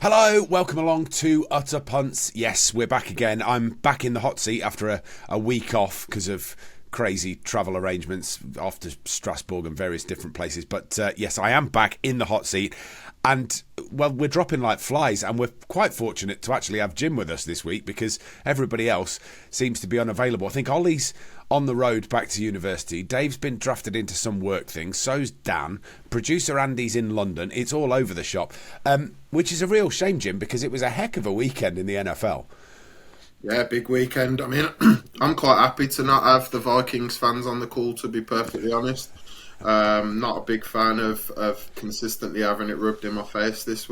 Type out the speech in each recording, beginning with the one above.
Hello, welcome along to Utter Punts. Yes, we're back again. I'm back in the hot seat after a week off because of crazy travel arrangements off to Strasbourg and various different places. But yes, I am back in the hot seat. And, well, we're dropping like flies, and we're quite fortunate to actually have Jim with us this week because everybody else seems to be unavailable. I think Ollie's on the road back to university. Dave's been drafted into some work things. So's Dan. Producer Andy's in London. It's all over the shop, which is a real shame, Jim, because it was a heck of a weekend in the NFL. Yeah, big weekend. I mean, I'm quite happy to not have the Vikings fans on the call, to be perfectly honest. Not a big fan of consistently having it rubbed in my face this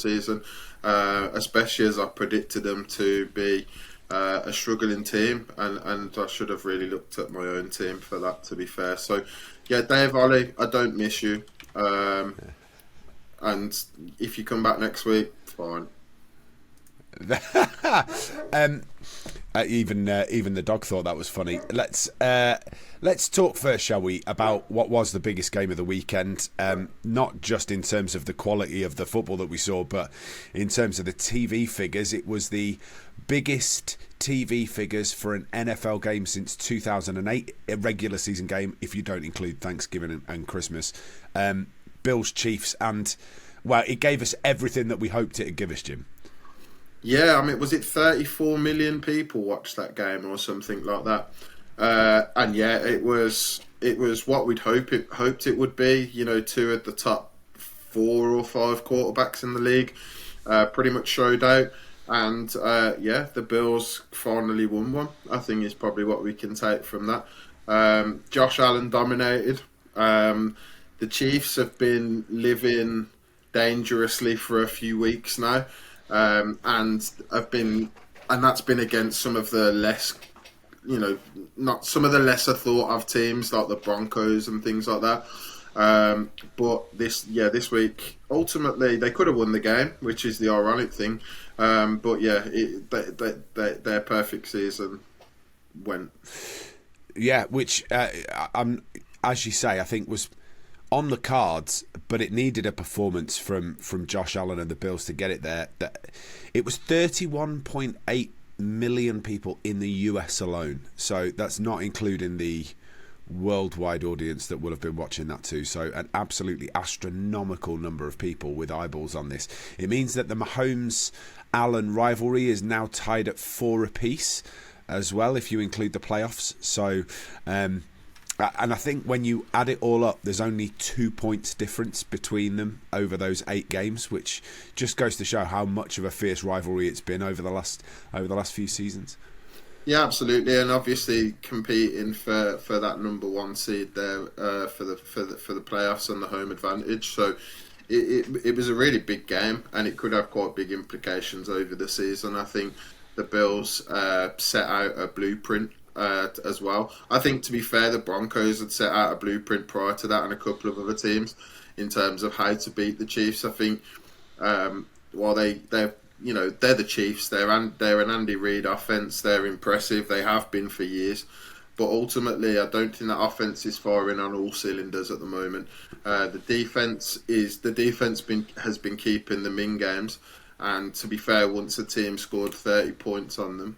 season, especially as I predicted them to be a struggling team, and I should have really looked at my own team for that, to be fair. So, yeah, Dave, Ollie, I don't miss you, and if you come back next week, fine. Even the dog thought that was funny. Let's talk first, shall we, about what was the biggest game of the weekend, not just in terms of the quality of the football that we saw, but in terms of the TV figures. It was the biggest TV figures for an NFL game since 2008, a regular season game, if you don't include Thanksgiving and Christmas. Bills Chiefs, and well, it gave us everything that we hoped it would give us, Jim. Yeah, I mean, was it 34 million people watched that game or something like that? And yeah, it was what we'd hoped it would be. You know, two of the top 4 or 5 quarterbacks in the league pretty much showed out, and yeah, the Bills finally won one. I think is probably what we can take from that. Josh Allen dominated. The Chiefs have been living dangerously for a few weeks now. And that's been against some of the less, not some of the lesser thought of teams like the Broncos and things like that. But this week, ultimately they could have won the game, which is the ironic thing. But yeah, their perfect season went. Yeah, which as you say, I think was on the cards, but it needed a performance from Josh Allen and the Bills to get it there. It was 31.8 million people in the US alone, so that's not including the worldwide audience that will have been watching that too. So an absolutely astronomical number of people with eyeballs on this. It means that the Mahomes-Allen rivalry is now tied at 4 apiece as well, if you include the playoffs. So and I think when you add it all up, there's only 2 points difference between them over those 8 games, which just goes to show how much of a fierce rivalry it's been over the last few seasons. Yeah, absolutely, and obviously competing for that number 1 seed there for the playoffs and the home advantage. So it was a really big game, and it could have quite big implications over the season. I think the Bills set out a blueprint as well. I think, to be fair, the Broncos had set out a blueprint prior to that, and a couple of other teams, in terms of how to beat the Chiefs. I think while they're the Chiefs, they're an Andy Reid offense. They're impressive. They have been for years, but ultimately, I don't think that offense is firing on all cylinders at the moment. The defense has been keeping them in games. And to be fair, once a team scored 30 points on them,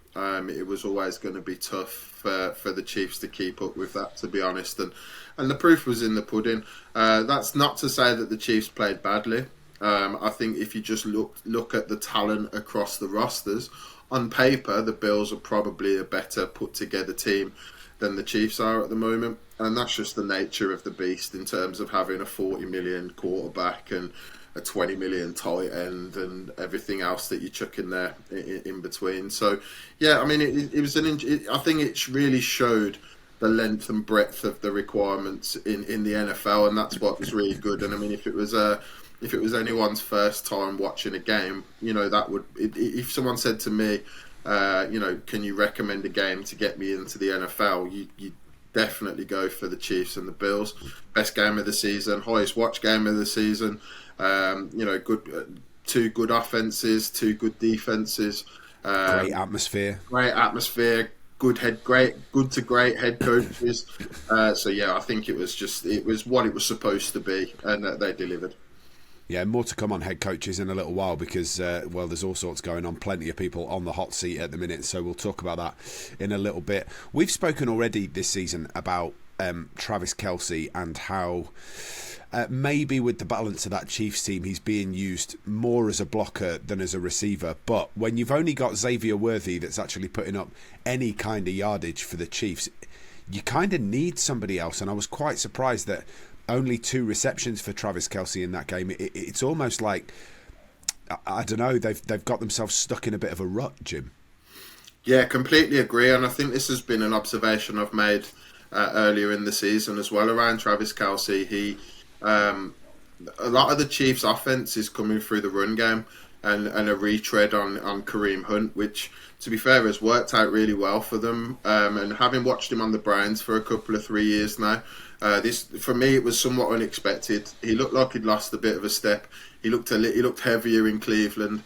it was always going to be tough for the Chiefs to keep up with that, to be honest. And the proof was in the pudding. That's not to say that the Chiefs played badly. I think if you just look at the talent across the rosters, on paper, the Bills are probably a better put-together team than the Chiefs are at the moment. And that's just the nature of the beast in terms of having a 40 million quarterback and a 20 million tight end and everything else that you chuck in there in between. So, yeah, I mean, it was I think it really showed the length and breadth of the requirements in the NFL, and that's what was really good. And I mean, if it was anyone's first time watching a game, that would, if someone said to me, can you recommend a game to get me into the NFL? You definitely go for the Chiefs and the Bills. Best game of the season, highest watch game of the season. Good, 2 good offenses, 2 good defenses. Great atmosphere. Good to great head coaches. So yeah, I think it was what it was supposed to be, and they delivered. Yeah, more to come on head coaches in a little while because, well, there's all sorts going on. Plenty of people on the hot seat at the minute, so we'll talk about that in a little bit. We've spoken already this season about Travis Kelce and how maybe with the balance of that Chiefs team, he's being used more as a blocker than as a receiver. But when you've only got Xavier Worthy that's actually putting up any kind of yardage for the Chiefs, you kind of need somebody else. And I was quite surprised that only 2 receptions for Travis Kelce in that game. It's almost like, I don't know, they've got themselves stuck in a bit of a rut, Jim. Yeah, completely agree. And I think this has been an observation I've made earlier in the season as well around Travis Kelce. A lot of the Chiefs' offense is coming through the run game and a retread on Kareem Hunt, which, to be fair, has worked out really well for them. And having watched him on the Browns for a couple of 3 years now, this for me it was somewhat unexpected. He looked like he'd lost a bit of a step. He looked heavier in Cleveland.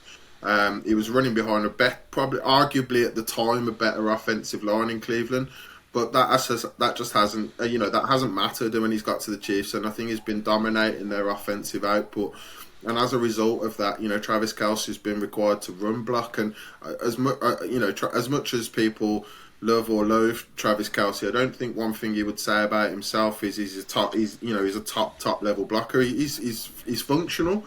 He was running behind probably arguably at the time a better offensive line in Cleveland. But that just hasn't that hasn't mattered when he's got to the Chiefs, and I think he's been dominating their offensive output. And as a result of that, Travis Kelce has been required to run block, and as much as people love or loathe Travis Kelce, I don't think one thing he would say about himself is he's a top level blocker. He's functional,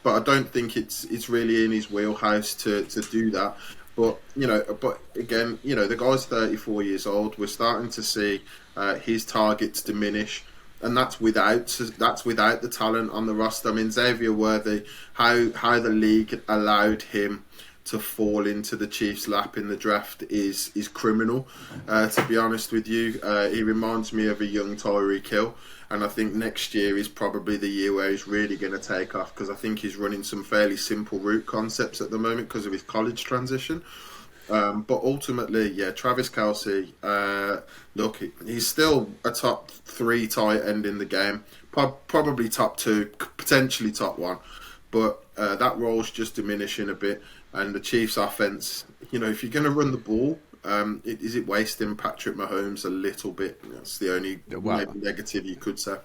but I don't think it's really in his wheelhouse to do that. But again, the guy's 34 years old. We're starting to see his targets diminish, and that's without the talent on the roster. I mean, Xavier Worthy, how the league allowed him to fall into the Chiefs' lap in the draft is criminal. To be honest with you, he reminds me of a young Tyreek Hill. And I think next year is probably the year where he's really going to take off, because I think he's running some fairly simple route concepts at the moment because of his college transition. But ultimately, yeah, Travis Kelce, look, he's still a top 3 tight end in the game, probably top 2, potentially top 1. But that role's just diminishing a bit. And the Chiefs' offense, if you're going to run the ball, is it wasting Patrick Mahomes a little bit? That's the only negative you could say.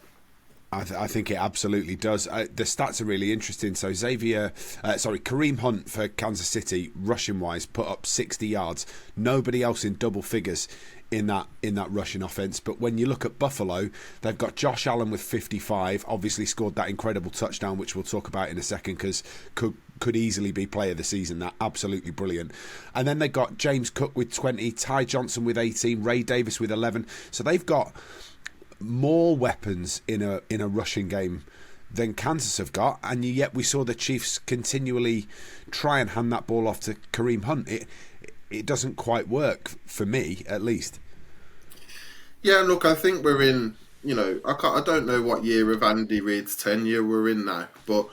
I think it absolutely does. The stats are really interesting. So Kareem Hunt for Kansas City, rushing wise, put up 60 yards. Nobody else in double figures in that rushing offense. But when you look at Buffalo, they've got Josh Allen with 55. Obviously scored that incredible touchdown, which we'll talk about in a second, because could easily be player of the season. That absolutely brilliant. And then they got James Cook with 20, Ty Johnson with 18, Ray Davis with 11. So they've got more weapons in a rushing game than Kansas have got, and yet we saw the Chiefs continually try and hand that ball off to Kareem Hunt. It doesn't quite work for me, at least. Yeah, look, I think we're in. I don't know what year of Andy Reid's tenure we're in now, but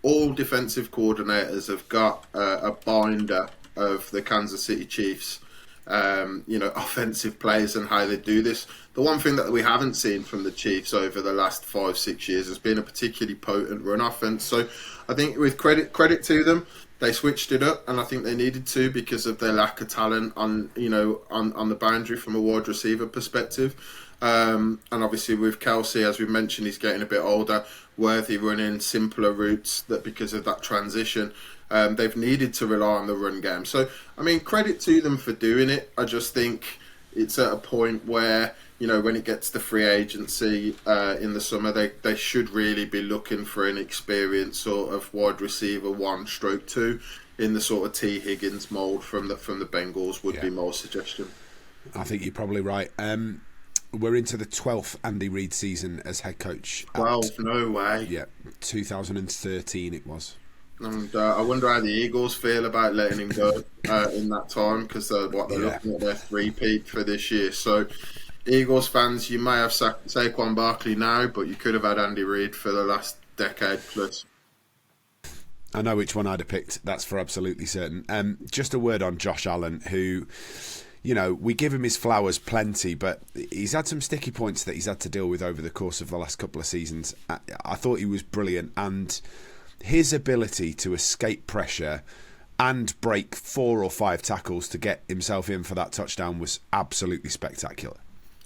all defensive coordinators have got a binder of the Kansas City Chiefs. Offensive plays and how they do this. The one thing that we haven't seen from the Chiefs over the last 5-6 years has been a particularly potent run offense. So I think with credit to them, they switched it up, and I think they needed to because of their lack of talent on the boundary from a wide receiver perspective. And obviously with Kelce, as we mentioned, he's getting a bit older. Worthy running simpler routes that because of that transition. They've needed to rely on the run game. So, I mean, credit to them for doing it. I just think it's at a point where, when it gets to free agency in the summer, they should really be looking for an experienced sort of wide receiver 1/2 in the sort of T. Higgins mould from the Bengals would be my suggestion. I think you're probably right. We're into the 12th Andy Reid season as head coach. 12? No way. Yeah, 2013 it was. And I wonder how the Eagles feel about letting him go in that time, because they're looking at their three-peat for this year. So, Eagles fans, you may have Saquon Barkley now, but you could have had Andy Reid for the last decade plus. I know which one I'd have picked. That's for absolutely certain. Just a word on Josh Allen, who, we give him his flowers plenty, but he's had some sticky points that he's had to deal with over the course of the last couple of seasons. I thought he was brilliant, and his ability to escape pressure and break 4 or 5 tackles to get himself in for that touchdown was absolutely spectacular.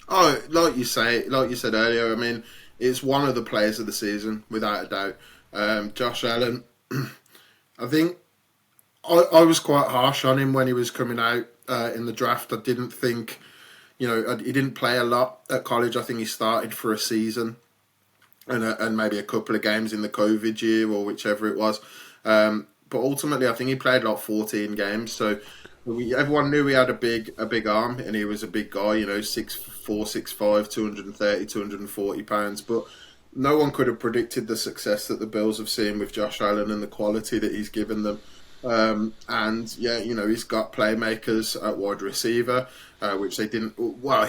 Oh, like you said earlier, I mean, it's one of the players of the season, without a doubt. Josh Allen, I think I was quite harsh on him when he was coming out in the draft. I didn't think, he didn't play a lot at college. I think he started for a season and maybe a couple of games in the COVID year or whichever it was. But ultimately, I think he played like 14 games. So everyone knew he had a big arm and he was a big guy, 6'4", 6'5", 230, 240 pounds. But no one could have predicted the success that the Bills have seen with Josh Allen and the quality that he's given them. And yeah, he's got playmakers at wide receiver, which they didn't. Well,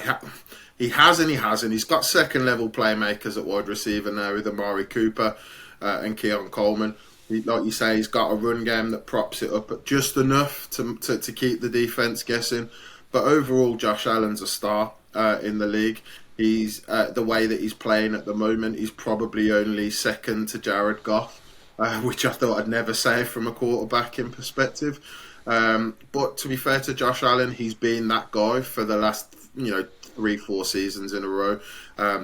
he has and he hasn't. He's got second level playmakers at wide receiver now with Amari Cooper and Keon Coleman. Like you say, he's got a run game that props it up just enough to keep the defense guessing. But overall, Josh Allen's a star in the league. He's the way that he's playing at the moment, he's probably only second to Jared Goff. Which I thought I'd never say from a quarterback in perspective. But to be fair to Josh Allen, he's been that guy for the last 3-4 seasons in a row.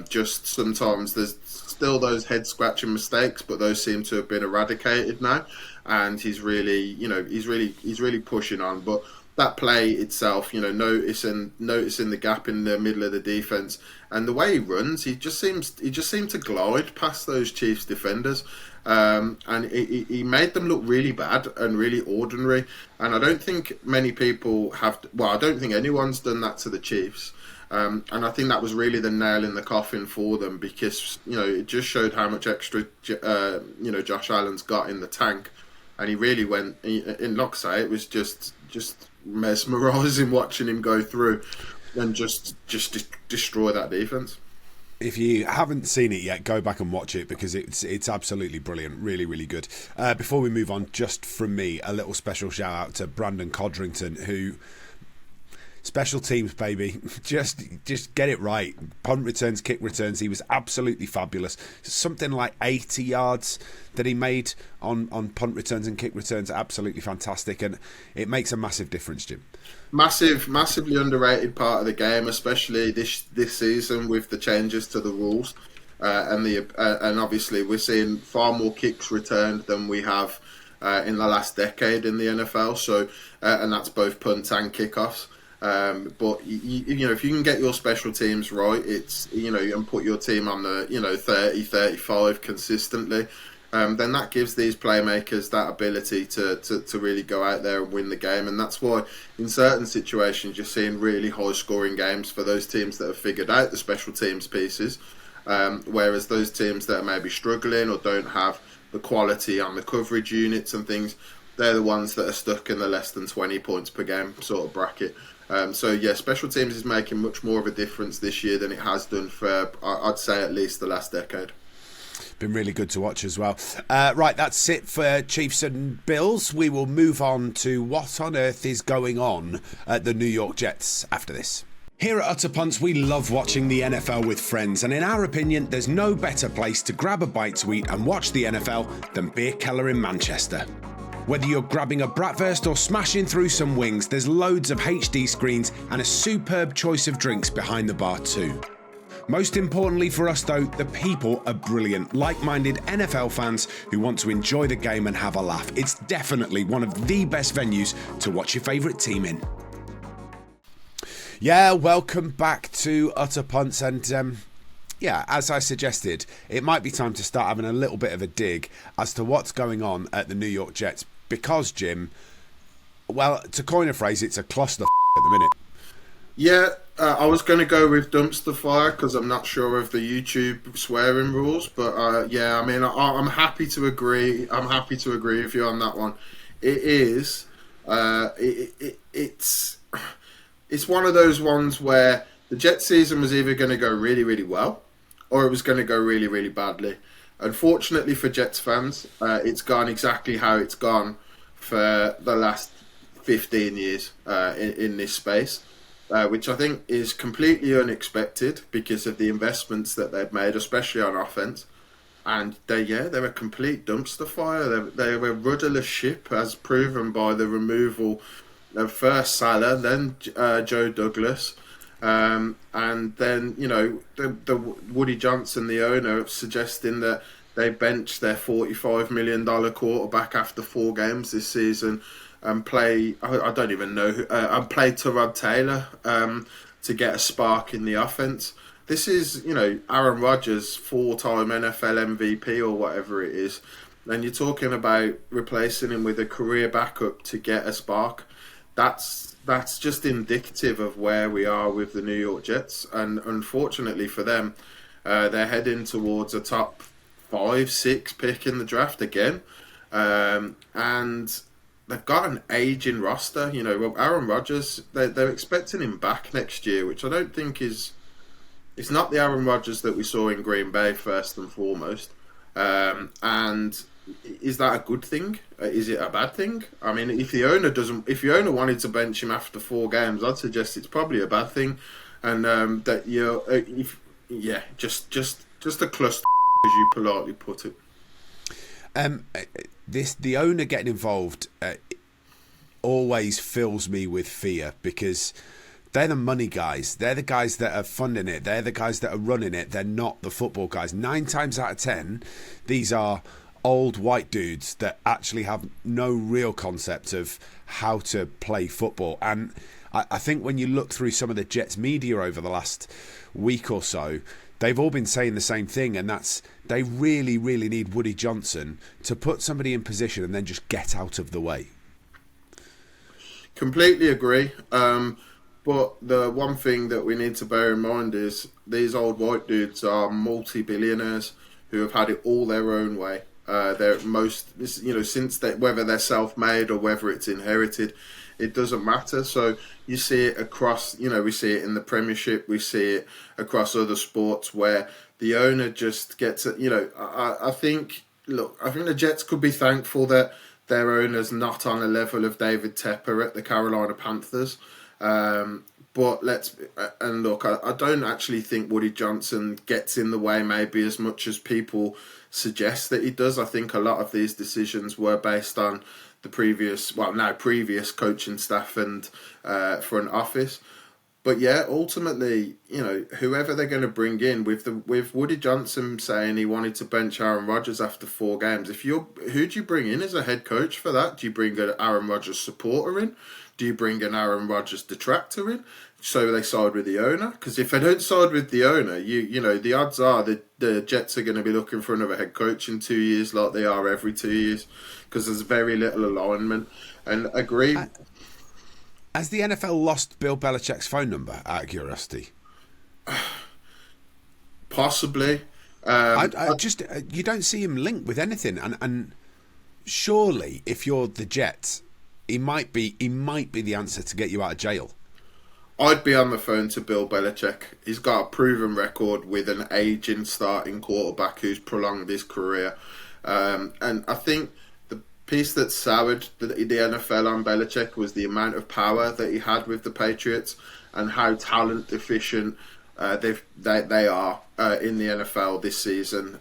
Just sometimes there's still those head scratching mistakes, but those seem to have been eradicated now, and he's really pushing on. But that play itself, noticing the gap in the middle of the defense and the way he runs, he just seemed to glide past those Chiefs defenders. And he made them look really bad and really ordinary. And I don't think many people have. Well, I don't think anyone's done that to the Chiefs. And I think that was really the nail in the coffin for them because it just showed how much extra Josh Allen's got in the tank, and he really went. In like I say, it was just mesmerising watching him go through and just destroy that defense. If you haven't seen it yet, go back and watch it because it's absolutely brilliant, really, really good. Before we move on, just from me, a little special shout out to Brandon Codrington, who special teams, baby, just get it right. Punt returns, kick returns, he was absolutely fabulous. Something like 80 yards that he made on punt returns and kick returns, absolutely fantastic, and it makes a massive difference, Jim. Massively underrated part of the game, especially this season with the changes to the rules, and obviously we're seeing far more kicks returned than we have in the last decade in the NFL. So, and that's both punts and kickoffs. But if you can get your special teams right, it's and put your team on the 30, 35 consistently. Then that gives these playmakers that ability to really go out there and win the game. And that's why in certain situations you're seeing really high scoring games for those teams that have figured out the special teams pieces, whereas those teams that are maybe struggling or don't have the quality on the coverage units and things, they're the ones that are stuck in the less than 20 points per game sort of bracket. So yeah, special teams is making much more of a difference this year than it has done for, I'd say, at least the last decade. Been really good to watch as well. Right, that's it for Chiefs and Bills. We will move on to what on earth is going on at the New York Jets after this. Here at Utter Punts, we love watching the NFL with friends, and in our opinion, there's no better place to grab a bite to eat and watch the NFL than Beer Keller in Manchester. Whether you're grabbing a bratwurst or smashing through some wings, there's loads of HD screens and a superb choice of drinks behind the bar too. Most importantly for us though, the people are brilliant, like-minded NFL fans who want to enjoy the game and have a laugh. It's definitely one of the best venues to watch your favourite team in. Yeah, welcome back to Utter Punts, and yeah, as I suggested, it might be time to start having a little bit of a dig as to what's going on at the New York Jets, because, Jim, well, to coin a phrase, it's a cluster at the minute. Yeah, I was going to go with dumpster fire because I'm not sure of the YouTube swearing rules, but yeah, I mean, I'm happy to agree. I'm happy to agree with you on that one. It is. It's one of those ones where the Jet season was either going to go really, really well, or it was going to go really, really badly. Unfortunately for Jets fans, it's gone exactly how it's gone for the last 15 years in this space. Which I think is completely unexpected because of the investments that they've made, especially on offense. And they're a complete dumpster fire. They're a rudderless ship, as proven by the removal of first Salah, then Joe Douglas, and then the Woody Johnson, the owner, suggesting that they benched their $45 million quarterback after 4 games this season and I don't even know and play Tyrod Taylor to get a spark in the offense. This is, Aaron Rodgers, 4-time NFL MVP or whatever it is, and you're talking about replacing him with a career backup to get a spark. That's just indicative of where we are with the New York Jets, and unfortunately for them, they're heading towards a top 5-6 pick in the draft again, and they've got an aging roster. Aaron Rodgers, they're expecting him back next year, which I don't think is. It's not the Aaron Rodgers that we saw in Green Bay first and foremost. And is that a good thing? Is it a bad thing? I mean, if the owner wanted to bench him after 4 games, I'd suggest it's probably a bad thing, and that just a cluster, as you politely put it. The owner getting involved always fills me with fear, because they're the money guys. They're the guys that are funding it. They're the guys that are running it. They're not the football guys. 9 times out of 10, these are old white dudes that actually have no real concept of how to play football. And I think when you look through some of the Jets media over the last week or so, they've all been saying the same thing, and that's they really, really need Woody Johnson to put somebody in position and then just get out of the way. Completely agree. But the one thing that we need to bear in mind is these old white dudes are multi-billionaires who have had it all their own way. Since whether they're self-made or whether it's inherited, it doesn't matter. So you see it across, we see it in the Premiership, we see it across other sports where the owner just gets it. I think the Jets could be thankful that their owner's not on a level of David Tepper at the Carolina Panthers. But I don't actually think Woody Johnson gets in the way maybe as much as people suggest that he does. I think a lot of these decisions were based on the previous coaching staff and front office. But yeah, ultimately, whoever they're going to bring in with Woody Johnson saying he wanted to bench Aaron Rodgers after 4 games, who do you bring in as a head coach for that? Do you bring an Aaron Rodgers supporter in? Do you bring an Aaron Rodgers detractor in? So they side with the owner? Because if they don't side with the owner, the odds are that the Jets are going to be looking for another head coach in 2 years, like they are every 2 years, because there's very little alignment. And agree. Has the NFL lost Bill Belichick's phone number, out of curiosity? Possibly. You don't see him linked with anything, and surely if you're the Jets, he might be the answer to get you out of jail. I'd be on the phone to Bill Belichick. He's got a proven record with an aging starting quarterback who's prolonged his career. And I think the piece that soured the NFL on Belichick was the amount of power that he had with the Patriots and how talent deficient they are in the NFL this season,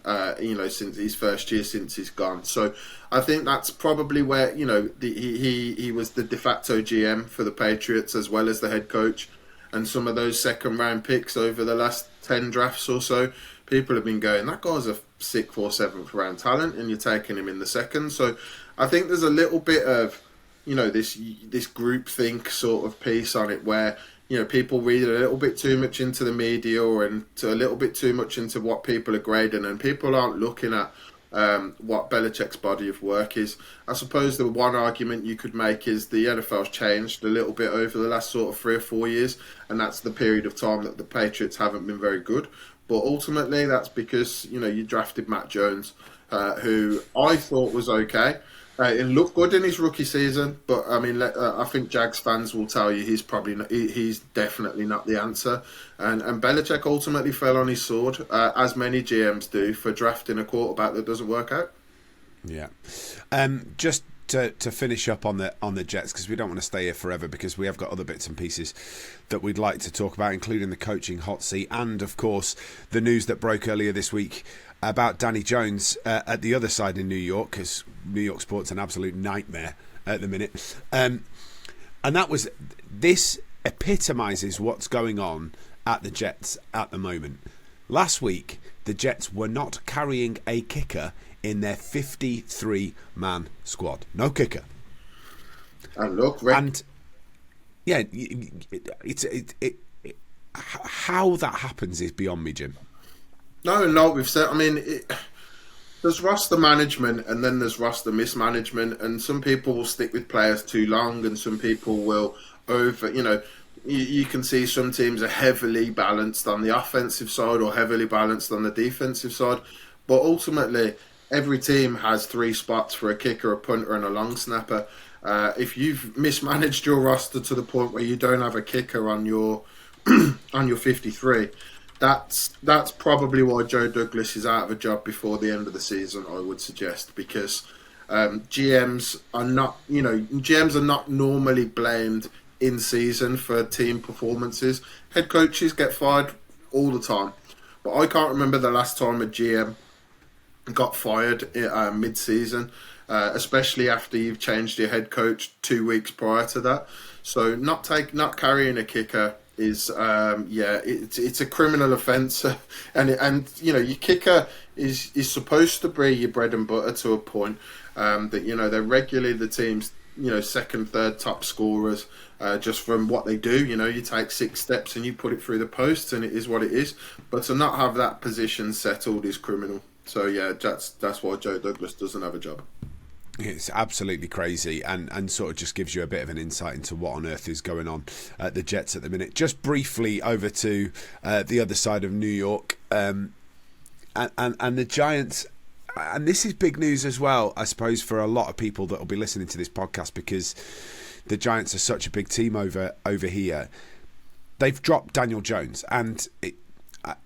since his first year since he's gone. So I think that's probably where, he was the de facto GM for the Patriots as well as the head coach. And some of those second round picks over the last 10 drafts or so, people have been going, that guy's a 6th or 7th round talent and you're taking him in the second. So I think there's a little bit of, this groupthink sort of piece on it where, people read a little bit too much into the media and a little bit too much into what people are grading, and people aren't looking at what Belichick's body of work is. I suppose the one argument you could make is the NFL's changed a little bit over the last sort of 3 or 4 years, and that's the period of time that the Patriots haven't been very good. But ultimately, that's because, you drafted Matt Jones, who I thought was okay. It looked good in his rookie season, but I mean, I think Jags fans will tell you he's definitely not the answer. And Belichick ultimately fell on his sword, as many GMs do, for drafting a quarterback that doesn't work out. Yeah. Just to finish up on the Jets, because we don't want to stay here forever, because we have got other bits and pieces that we'd like to talk about, including the coaching hot seat and, of course, the news that broke earlier this week about Danny Jones at the other side in New York, because New York sport's an absolute nightmare at the minute. And this epitomises what's going on at the Jets at the moment. Last week, the Jets were not carrying a kicker in their 53-man squad. No kicker. And look, Rick. And yeah, how that happens is beyond me, Jim. No, we've said. I mean, there's roster management, and then there's roster mismanagement, and some people will stick with players too long, and some people will over. You can see some teams are heavily balanced on the offensive side or heavily balanced on the defensive side, but ultimately, every team has 3 spots for a kicker, a punter, and a long snapper. If you've mismanaged your roster to the point where you don't have a kicker on your on your 53, that's probably why Joe Douglas is out of a job before the end of the season, I would suggest, because GMs are not normally blamed in season for team performances. Head coaches get fired all the time, but I can't remember the last time a GM got fired mid-season, especially after you've changed your head coach 2 weeks prior to that. So not carrying a kicker is it's a criminal offence, and your kicker is supposed to be your bread and butter to a point. That they're regularly the team's second, third top scorers, just from what they do. You take 6 steps and you put it through the posts, and it is what it is. But to not have that position settled is criminal. So yeah, that's why Joe Douglas doesn't have a job. It's absolutely crazy, and sort of just gives you a bit of an insight into what on earth is going on at the Jets at the minute. Just briefly over to the other side of New York, and the Giants. And this is big news as well, I suppose, for a lot of people that will be listening to this podcast, because the Giants are such a big team over here. They've dropped Daniel Jones, and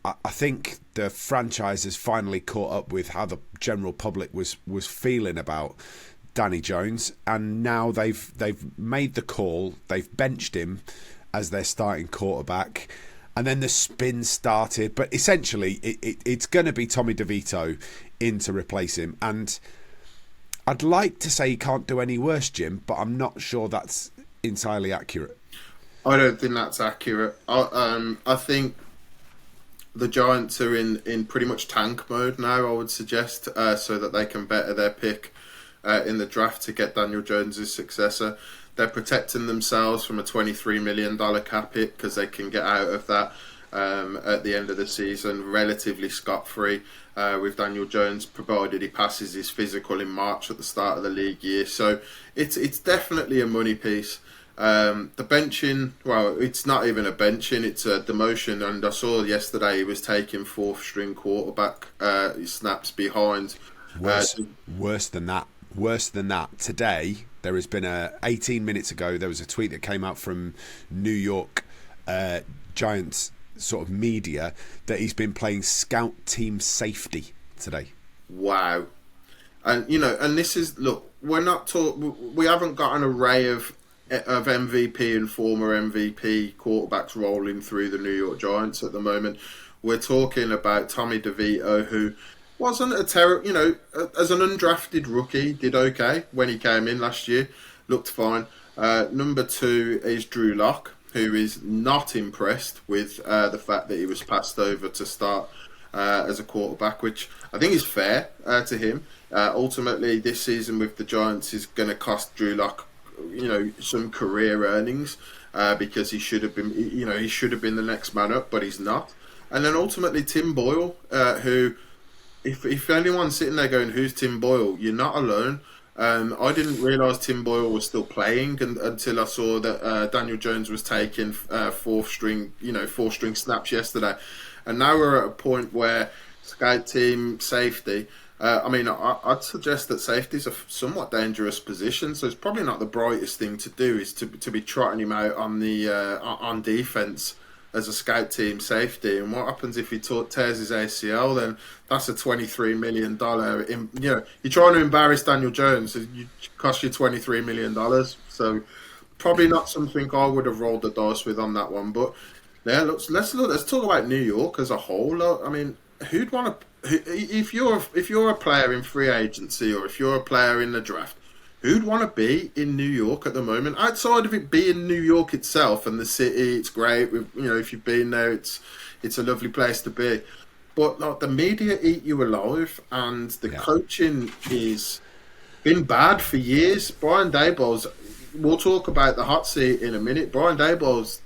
I think the franchise has finally caught up with how the general public was feeling about Danny Jones, and now they've made the call. They've benched him as their starting quarterback, and then the spin started. But essentially, it's going to be Tommy DeVito in to replace him, and I'd like to say he can't do any worse, Jim, but I'm not sure that's entirely accurate. I don't think that's accurate. I think the Giants are in pretty much tank mode now, I would suggest, so that they can better their pick in the draft to get Daniel Jones' successor. They're protecting themselves from a $23 million cap hit, because they can get out of that at the end of the season relatively scot-free with Daniel Jones, provided he passes his physical in March at the start of the league year. So it's definitely a money piece. The benching, well, it's not even a benching, it's a demotion. And I saw yesterday he was taking 4th string quarterback snaps behind. Worse than that. Today, there has been 18 minutes ago, there was a tweet that came out from New York Giants sort of media that he's been playing scout team safety today. Wow. And and this is, look, we haven't got an array of MVP and former MVP quarterbacks rolling through the New York Giants at the moment. We're talking about Tommy DeVito, who wasn't a terrible, as an undrafted rookie, did okay when he came in last year, looked fine. Number 2 is Drew Lock, who is not impressed with the fact that he was passed over to start as a quarterback, which I think is fair to him. Ultimately, this season with the Giants is going to cost Drew Lock, some career earnings, because he should have been the next man up, but he's not. And then ultimately Tim Boyle, who, if anyone's sitting there going, "Who's Tim Boyle?" You're not alone. I didn't realise Tim Boyle was still playing until I saw that Daniel Jones was taking 4th string snaps yesterday, and now we're at a point where scout team safety. I'd suggest that safety is a somewhat dangerous position, so it's probably not the brightest thing to do is to be trotting him out on the on defense as a scout team safety. And what happens if he tears his ACL? Then that's a $23 million. You're trying to embarrass Daniel Jones, it cost you $23 million. So probably not something I would have rolled the dice with on that one. But yeah, let's talk about New York as a whole. I mean, who'd want to? If you're a player in free agency, or if you're a player in the draft, who'd want to be in New York at the moment? Outside of it being New York itself and the city, it's great. If you've been there, it's a lovely place to be. but like the media eat you alive, and the Yeah. coaching is been bad for years. Brian Daboll's. We'll talk about the hot seat in a minute. Brian Daboll's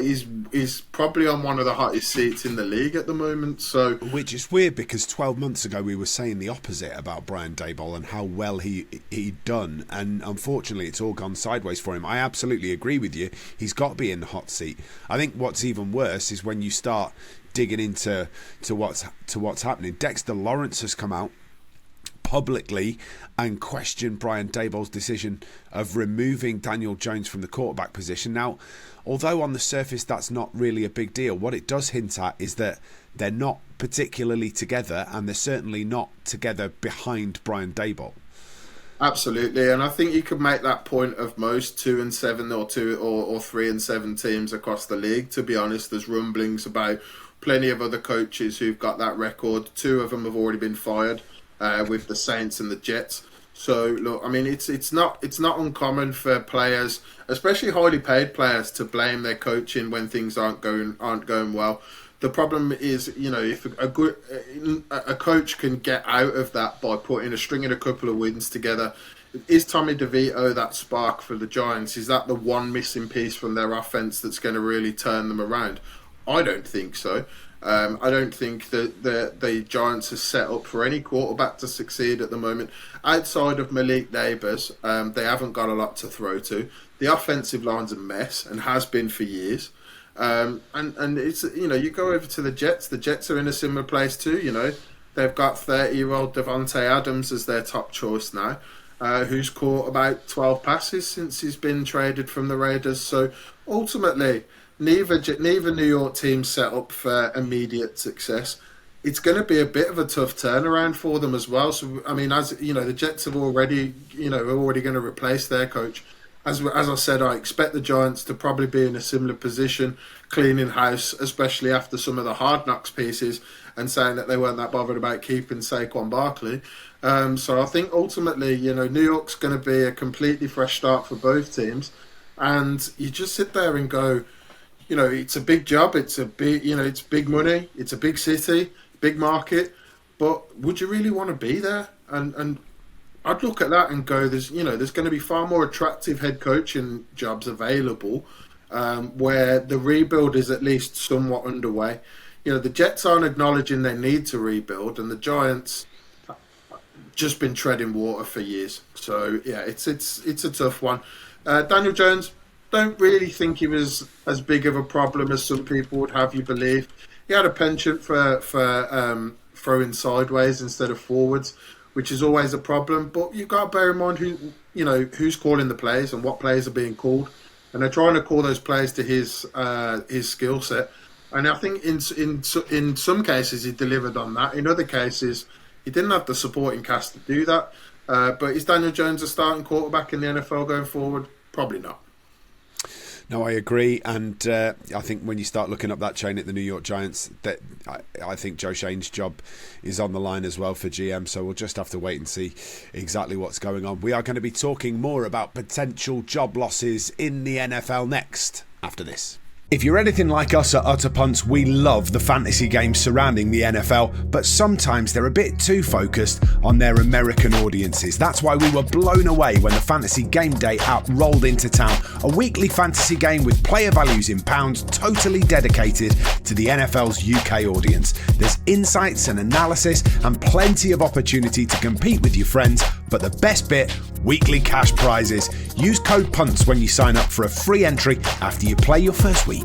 is probably on one of the hottest seats in the league at the moment. So Which is weird because 12 months ago we were saying the opposite about Brian Daboll and how well he'd done, and unfortunately it's all gone sideways for him. I absolutely agree with you. He's got to be in the hot seat. I think what's even worse is when you start digging into what's happening. Dexter Lawrence has come out publicly and questioned Brian Daboll's decision of removing Daniel Jones from the quarterback position. Now, although on the surface that's not really a big deal, what it does hint at is that they're not particularly together, and they're certainly not together behind Brian Daboll. absolutely, and I think you could make that point of most 2-7 or 3-7 teams across the league. To be honest, there's rumblings about plenty of other coaches who've got that record. Two of them have already been fired. With the Saints and the Jets. So look, I mean, it's not uncommon for players, especially highly paid players, to blame their coaching when things aren't going well. The problem is, you know, if a coach can get out of that by stringing a couple of wins together. Is Tommy DeVito that spark for the Giants? Is that the one missing piece from their offense that's going to really turn them around? I don't think so. I don't think that the Giants are set up for any quarterback to succeed at the moment. Outside of Malik Neighbors, they haven't got a lot to throw to. The offensive line's a mess and has been for years. And it's, you know, you go over to the Jets. The Jets are in a similar place too. You know, they've got 30-year-old Devontae Adams as their top choice now, who's caught about 12 passes since he's been traded from the Raiders. So ultimately, neither New York team set up for immediate success. It's going to be a bit of a tough turnaround for them as well. So I mean, as you know, the Jets have already going to replace their coach. As I said, I expect the Giants to probably be in a similar position, cleaning house, especially after some of the hard knocks pieces, and saying that they weren't that bothered about keeping Saquon Barkley. So I think ultimately, you know, New York's going to be a completely fresh start for both teams, and you just sit there and go, you know, it's a big job. It's a big, you know, it's big money. It's a big city, big market. But would you really want to be there? And I'd look at that and go, there's going to be far more attractive head coaching jobs available, where the rebuild is at least somewhat underway. You know, the Jets aren't acknowledging they need to rebuild, and the Giants just been treading water for years. So yeah, it's a tough one. Daniel Jones. Don't really think he was as big of a problem as some people would have you believe. He had a penchant for throwing sideways instead of forwards, which is always a problem. But you've got to bear in mind who's calling the plays and what plays are being called, and they're trying to call those plays to his skill set. And I think in some cases he delivered on that. In other cases, he didn't have the supporting cast to do that. But is Daniel Jones a starting quarterback in the NFL going forward? Probably not. No, I agree, and I think when you start looking up that chain at the New York Giants, that I think Joe Shane's job is on the line as well for GM, so we'll just have to wait and see exactly what's going on. We are going to be talking more about potential job losses in the NFL next, after this. If you're anything like us at Utter Punts, we love the fantasy games surrounding the NFL, but sometimes they're a bit too focused on their American audiences. That's why we were blown away when the Fantasy Game Day app rolled into town, a weekly fantasy game with player values in pounds totally dedicated to the NFL's UK audience. There's insights and analysis and plenty of opportunity to compete with your friends, but the best bit, weekly cash prizes. Use code PUNTS when you sign up for a free entry after you play your first week.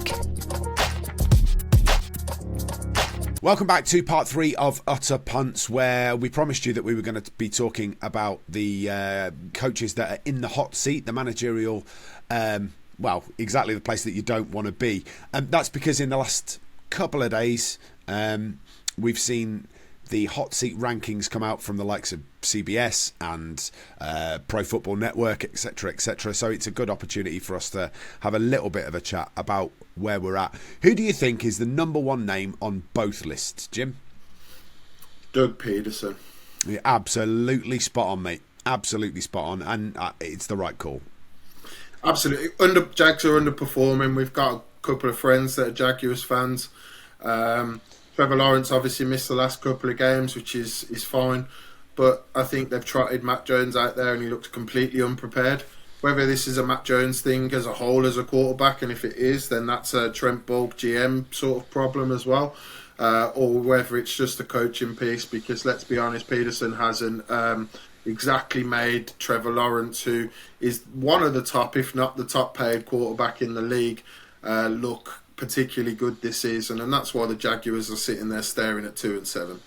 Welcome back to part 3 of Utter Punts, where we promised you that we were going to be talking about the coaches that are in the hot seat, the managerial, exactly the place that you don't want to be. And that's because in the last couple of days, we've seen the hot seat rankings come out from the likes of CBS and Pro Football Network, etc., etc. So it's a good opportunity for us to have a little bit of a chat about where we're at. Who do you think is the number one name on both lists, Jim? Doug Peterson. You're absolutely spot on, mate. Absolutely spot on, and it's the right call. Absolutely. Jags are underperforming. We've got a couple of friends that are Jaguars fans. Trevor Lawrence obviously missed the last couple of games, which is fine. But I think they've trotted Matt Jones out there and he looked completely unprepared. Whether this is a Matt Jones thing as a whole as a quarterback, and if it is, then that's a Trent Bulk GM sort of problem as well. Or whether it's just a coaching piece, because let's be honest, Peterson hasn't exactly made Trevor Lawrence, who is one of the top, if not the top paid quarterback in the league, look particularly good this season. And that's why the Jaguars are sitting there staring at 2-7.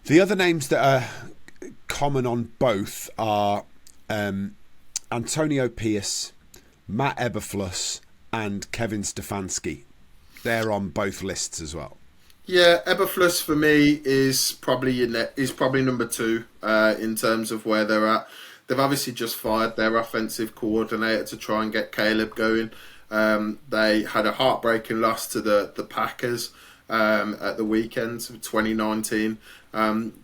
The other names that are common on both are Antonio Pierce, Matt Eberflus, and Kevin Stefanski. They're on both lists as well. Yeah, Eberflus for me is probably number 2 in terms of where they're at. They've obviously just fired their offensive coordinator to try and get Caleb going. They had a heartbreaking loss to the Packers at the weekend of 2019.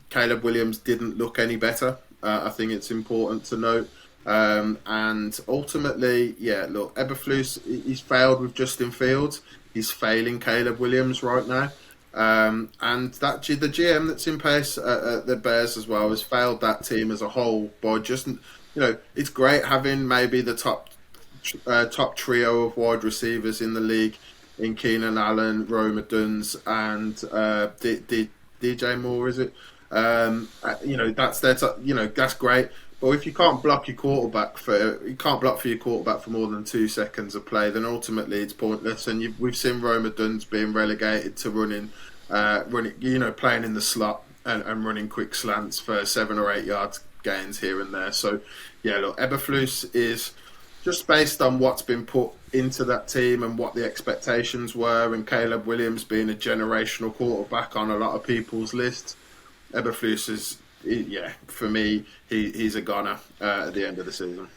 Caleb Williams didn't look any better. I think it's important to note. And ultimately, look, Eberflus, he's failed with Justin Fields. He's failing Caleb Williams right now. And the GM that's in place at the Bears as well has failed that team as a whole by just, it's great having maybe the top trio of wide receivers in the league in Keenan Allen, Rome Duns, and DJ Moore, is it? That's that's great. But if you can't block your quarterback for your quarterback for more than 2 seconds of play, then ultimately it's pointless. And we've seen Rome Duns being relegated to running, playing in the slot and running quick slants for 7 or 8 yards gains here and there. So, look, Eberflus is just based on what's been put into that team and what the expectations were, and Caleb Williams being a generational quarterback on a lot of people's lists. Eberflus is, for me, he's a goner at the end of the season.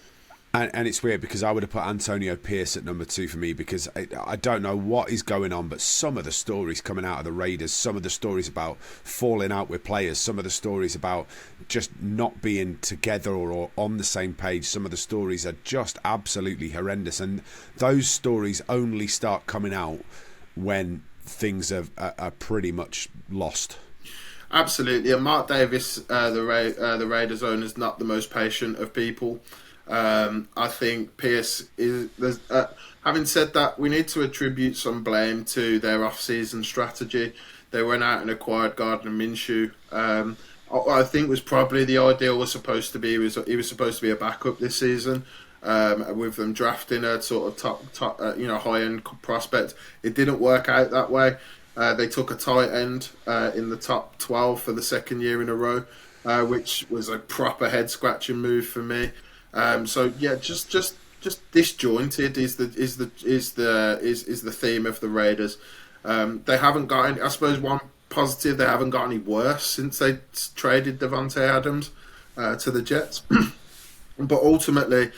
And it's weird because I would have put Antonio Pierce at number 2 for me, because I don't know what is going on, but some of the stories coming out of the Raiders, some of the stories about falling out with players, some of the stories about just not being together or on the same page, some of the stories are just absolutely horrendous. And those stories only start coming out when things are pretty much lost. Absolutely. And Mark Davis, the Raiders owner, is not the most patient of people. I think Pierce is. Having said that, we need to attribute some blame to their off-season strategy. They went out and acquired Gardner Minshew. I think was probably the ideal was supposed to be. He was supposed to be a backup this season. With them drafting a sort of top high-end prospect. It didn't work out that way. They took a tight end in the top 12 for the second year in a row, which was a proper head-scratching move for me. Just disjointed is the theme of the Raiders. They haven't got any, I suppose one positive, they haven't got any worse since they traded Devontae Adams to the Jets. But ultimately,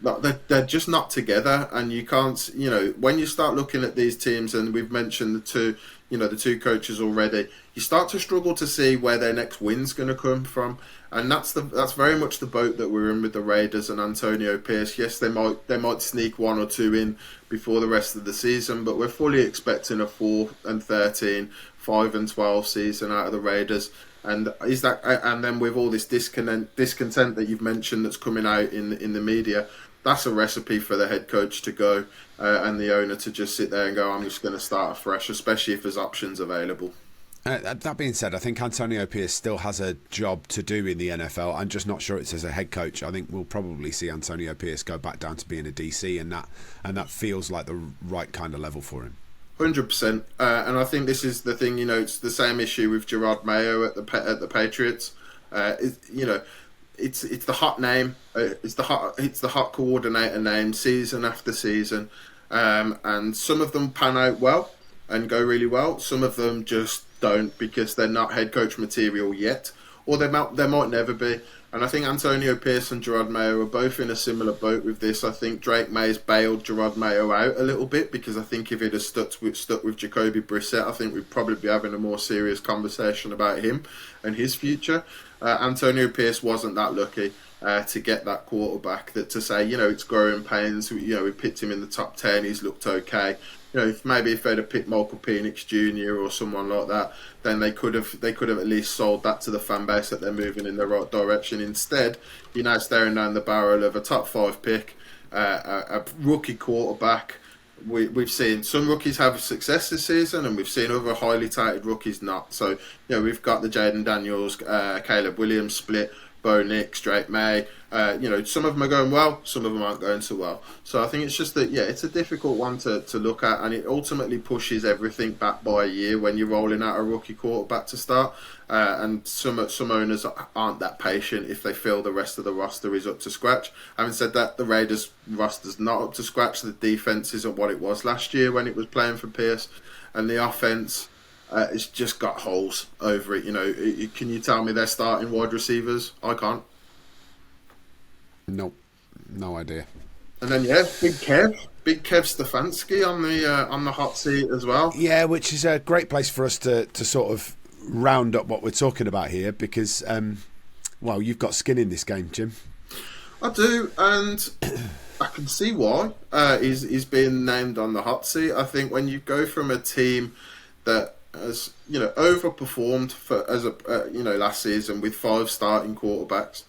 they're just not together, and you can't, when you start looking at these teams, and we've mentioned the two coaches already, you start to struggle to see where their next win's going to come from, and that's very much the boat that we're in with the Raiders and Antonio Pierce. Yes, they might sneak 1 or 2 in before the rest of the season, but we're fully expecting a 4-13, 5-12 season out of the Raiders. And then with all this discontent that you've mentioned that's coming out in the media, that's a recipe for the head coach to go and the owner to just sit there and go, I'm just going to start afresh, especially if there's options available. That being said, I think Antonio Pierce still has a job to do in the NFL. I'm just not sure it's as a head coach. I think we'll probably see Antonio Pierce go back down to being a DC, and that feels like the right kind of level for him. 100%, and I think this is the thing. It's the same issue with Gerard Mayo at the Patriots. It's the hot name. It's the hot coordinator name season after season, and some of them pan out well and go really well. Some of them just don't, because they're not head coach material yet, or they might never be. And I think Antonio Pierce and Gerard Mayo are both in a similar boat with this. I think Drake May's bailed Gerard Mayo out a little bit, because I think if he'd have stuck with Jacoby Brissett, I think we'd probably be having a more serious conversation about him and his future. Antonio Pierce wasn't that lucky. to get that quarterback. That to say, it's growing pains. We picked him in the top 10. He's looked okay. If they'd have picked Michael Penix Jr. or someone like that, then they could have at least sold that to the fan base that they're moving in the right direction. Instead, you're now staring down the barrel of a top 5 pick, a rookie quarterback. We've seen some rookies have success this season, and we've seen other highly touted rookies not. So, we've got the Jaden Daniels, Caleb Williams split, Bo Nix, Drake May. Some of them are going well, some of them aren't going so well. So I think it's just that, it's a difficult one to look at, and it ultimately pushes everything back by a year when you're rolling out a rookie quarterback to start. And some owners aren't that patient if they feel the rest of the roster is up to scratch. Having said that, the Raiders roster's not up to scratch. The defense isn't what it was last year when it was playing for Pierce, and the offense. It's just got holes over it. Can you tell me they're starting wide receivers? I can't. Nope, no idea. And then Big Kev Stefanski on the hot seat as well. Yeah, which is a great place for us to sort of round up what we're talking about here, because you've got skin in this game, Jim. I do, and I can see why he's being named on the hot seat. I think when you go from a team that has overperformed last season with 5 starting quarterbacks.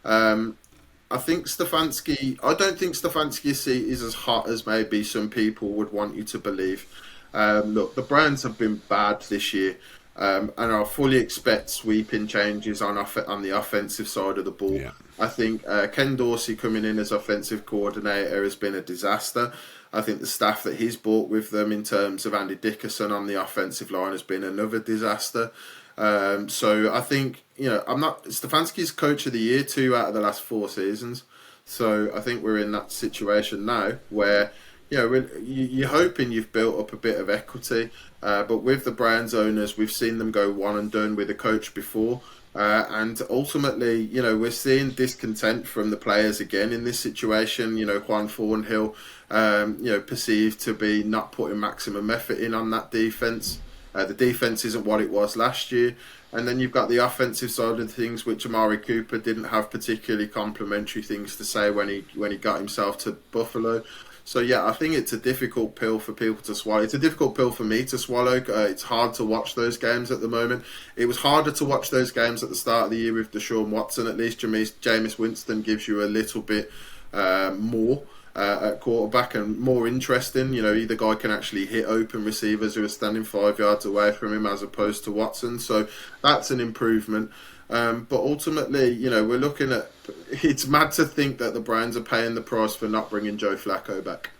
I think Stefanski. I don't think Stefanski's seat is as hot as maybe some people would want you to believe. Look, the Browns have been bad this year, and I fully expect sweeping changes on the offensive side of the ball. Yeah. I think Ken Dorsey coming in as offensive coordinator has been a disaster. I think the staff that he's brought with them in terms of Andy Dickerson on the offensive line has been another disaster. So I think, Stefanski's coach of the year 2 out of the last 4 seasons. So I think we're in that situation now where, you're hoping you've built up a bit of equity. But with the Browns owners, we've seen them go one and done with a coach before. And ultimately, we're seeing discontent from the players again in this situation. Juan Thornhill, perceived to be not putting maximum effort in on that defense. The defense isn't what it was last year. And then you've got the offensive side of things, which Amari Cooper didn't have particularly complimentary things to say when he got himself to Buffalo. So yeah, I think it's a difficult pill for people to swallow. It's a difficult pill for me to swallow. It's hard to watch those games at the moment. It was harder to watch those games at the start of the year with Deshaun Watson. At least Jameis Winston gives you a little bit more at quarterback and more interesting. Either guy can actually hit open receivers who are standing 5 yards away from him as opposed to Watson. So that's an improvement. But ultimately, we're looking at... It's mad to think that the Browns are paying the price for not bringing Joe Flacco back.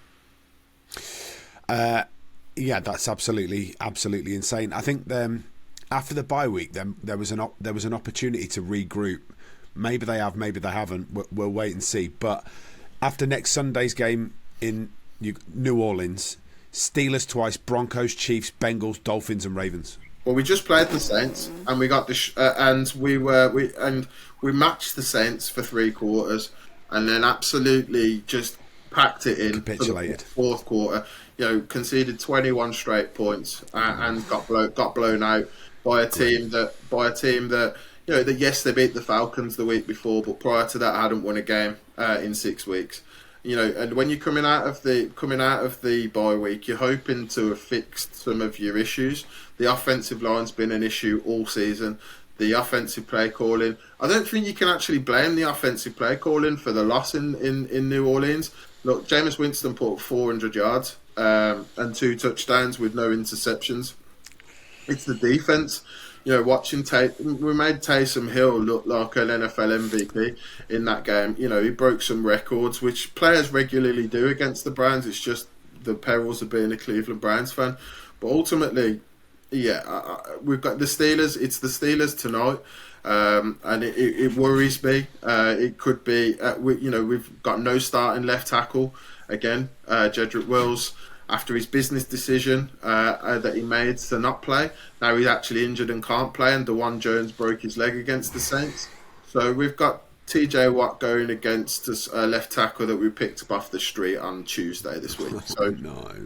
Yeah, that's absolutely insane. I think after the bye week, there was an opportunity to regroup. Maybe they have, maybe they haven't. We'll wait and see. But after next Sunday's game in New Orleans, Steelers twice, Broncos, Chiefs, Bengals, Dolphins, and Ravens. Well, we just played the Saints, and we got we matched the Saints for 3 quarters, and then absolutely just packed it in. Capitulated. For the 4th quarter. Conceded 21 straight points and got blown out by a team that that yes, they beat the Falcons the week before, but prior to that hadn't won a game in 6 weeks. And when you're coming out of the bye week, you're hoping to have fixed some of your issues. The offensive line's been an issue all season. The offensive play calling, I don't think you can actually blame the offensive play calling for the loss in New Orleans. Look, Jameis Winston put up 400 yards and 2 touchdowns with no interceptions. It's the defense. Watching we made Taysom Hill look like an NFL MVP in that game. He broke some records, which players regularly do against the Browns. It's just the perils of being a Cleveland Browns fan. But ultimately, we've got the Steelers. It's the Steelers tonight, and it worries me. It could be, we've got no starting left tackle again. Jedrick Wills, after his business decision that he made to not play, now he's actually injured and can't play, and DeJuan Jones broke his leg against the Saints. So we've got TJ Watt going against a left tackle that we picked up off the street on Tuesday this week. So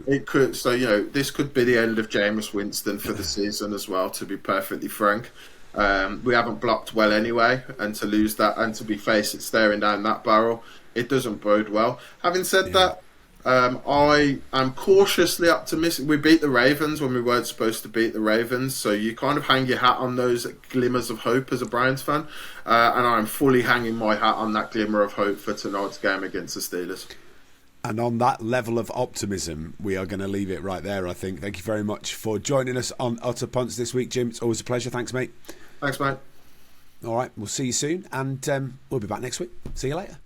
it could. So this could be the end of Jameis Winston for the season as well. To be perfectly frank, We haven't blocked well anyway, and to lose that and to be staring down that barrel, it doesn't bode well. Having said that, I am cautiously optimistic. We beat the Ravens when we weren't supposed to beat the Ravens, so you kind of hang your hat on those glimmers of hope as a Browns fan, and I'm fully hanging my hat on that glimmer of hope for tonight's game against the Steelers. And on that level of optimism, we are going to leave it right there, I think. Thank you very much for joining us on Utter Punts this week, Jim. It's always a pleasure. Thanks, mate. Thanks, mate. All right, we'll see you soon, and we'll be back next week. See you later.